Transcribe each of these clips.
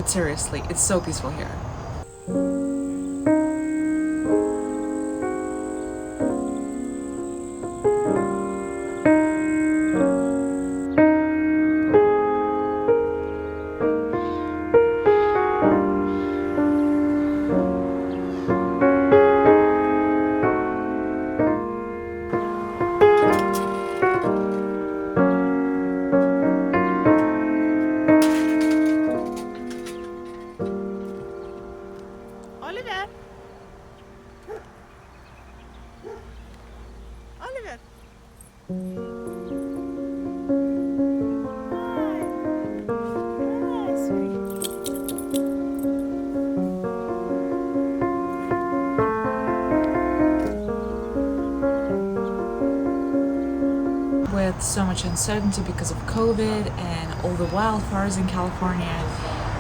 But seriously, it's so peaceful here. Oliver! Oliver! Hi, sweetie. With so much uncertainty because of COVID and all the wildfires in California,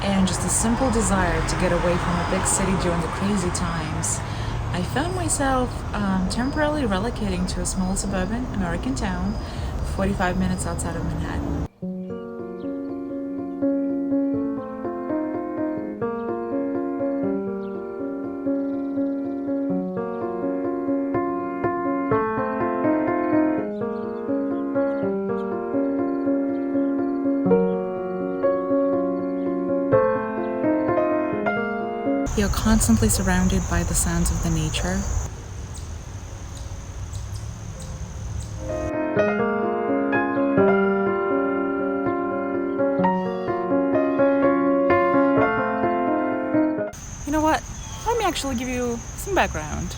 and just a simple desire to get away from a big city during the crazy times, I found myself temporarily relocating to a small suburban American town 45 minutes outside of Manhattan. You're constantly surrounded by the sounds of the nature. You know what? Let me actually give you some background.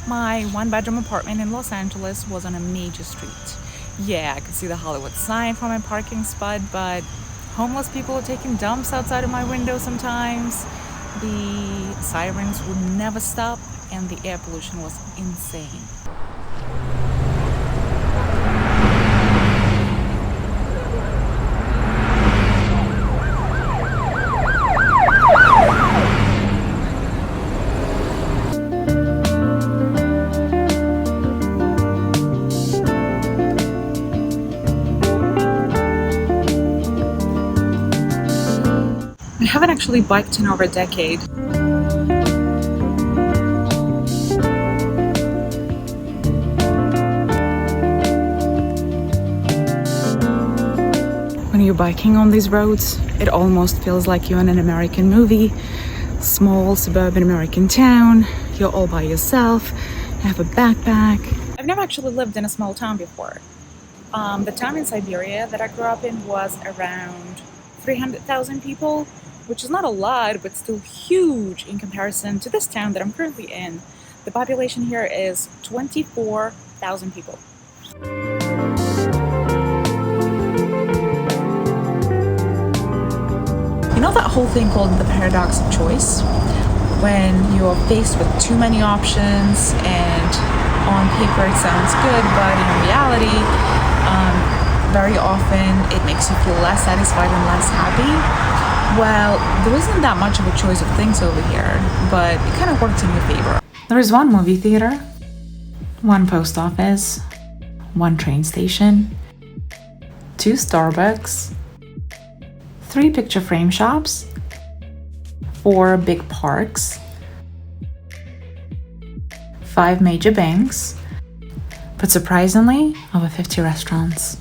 My one-bedroom apartment in Los Angeles was on a major street. Yeah, I could see the Hollywood sign from my parking spot, but homeless people were taking dumps outside of my window sometimes. The sirens would never stop, and the air pollution was insane. I haven't actually biked in over a decade. When you're biking on these roads, it almost feels like you're in an American movie. Small suburban American town, you're all by yourself, you have a backpack. I've never actually lived in a small town before. The town in Siberia that I grew up in was around 300,000 people, which is not a lot, but still huge in comparison to this town that I'm currently in. The population here is 24,000 people. You know that whole thing called the paradox of choice? When you're faced with too many options and on paper it sounds good, but in reality, very often it makes you feel less satisfied and less happy. Well, there isn't that much of a choice of things over here, but it kind of works in your favor. There is one movie theater, one post office, one train station, 2 Starbucks, 3 picture frame shops, 4 big parks, 5 major banks, but surprisingly, over 50 restaurants.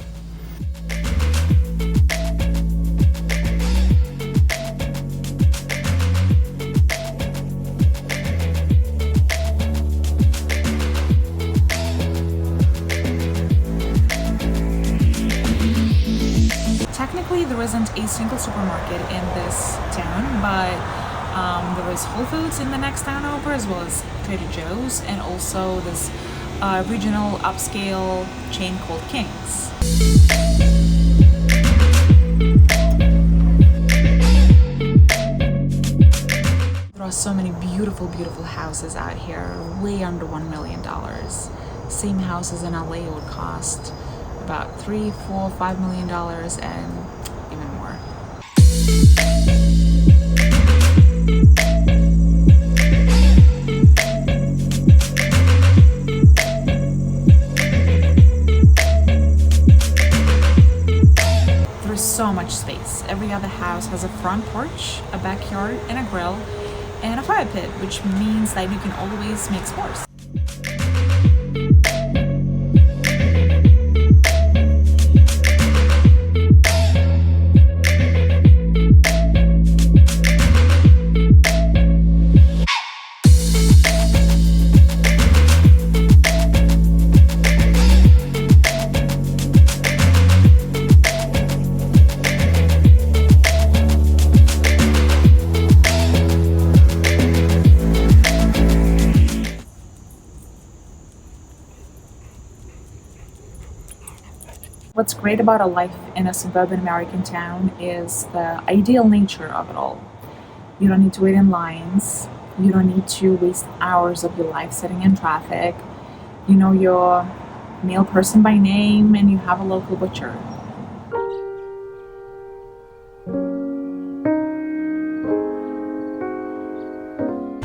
Technically, there isn't a single supermarket in this town, but there is Whole Foods in the next town over, as well as Trader Joe's, and also this regional upscale chain called King's. There are so many beautiful, beautiful houses out here, way under $1 million. Same houses in LA would cost about $3, $4, $5 million and even more. There's so so much space. Every other house has a front porch, a backyard, and a grill, and a fire pit, which means that you can always make s'mores. What's great about a life in a suburban American town is the ideal nature of it all. You don't need to wait in lines. You don't need to waste hours of your life sitting in traffic. You know your meal person by name and you have a local butcher.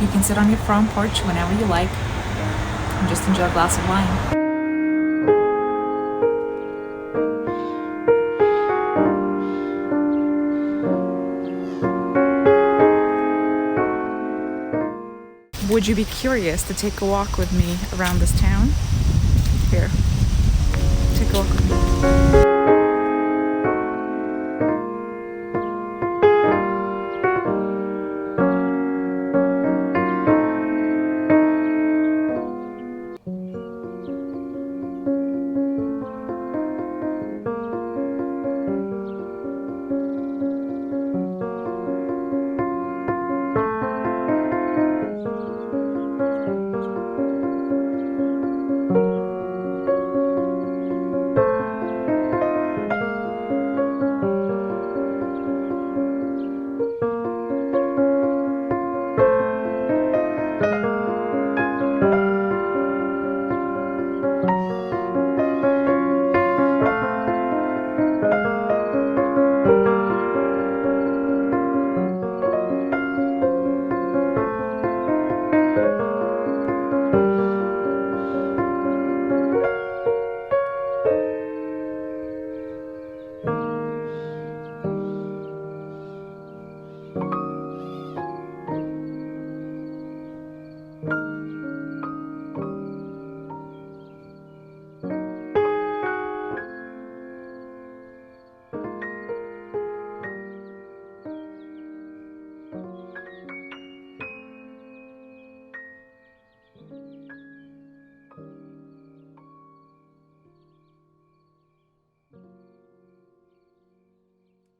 You can sit on your front porch whenever you like and just enjoy a glass of wine. Would you be curious to take a walk with me around this town? Here, take a walk with me.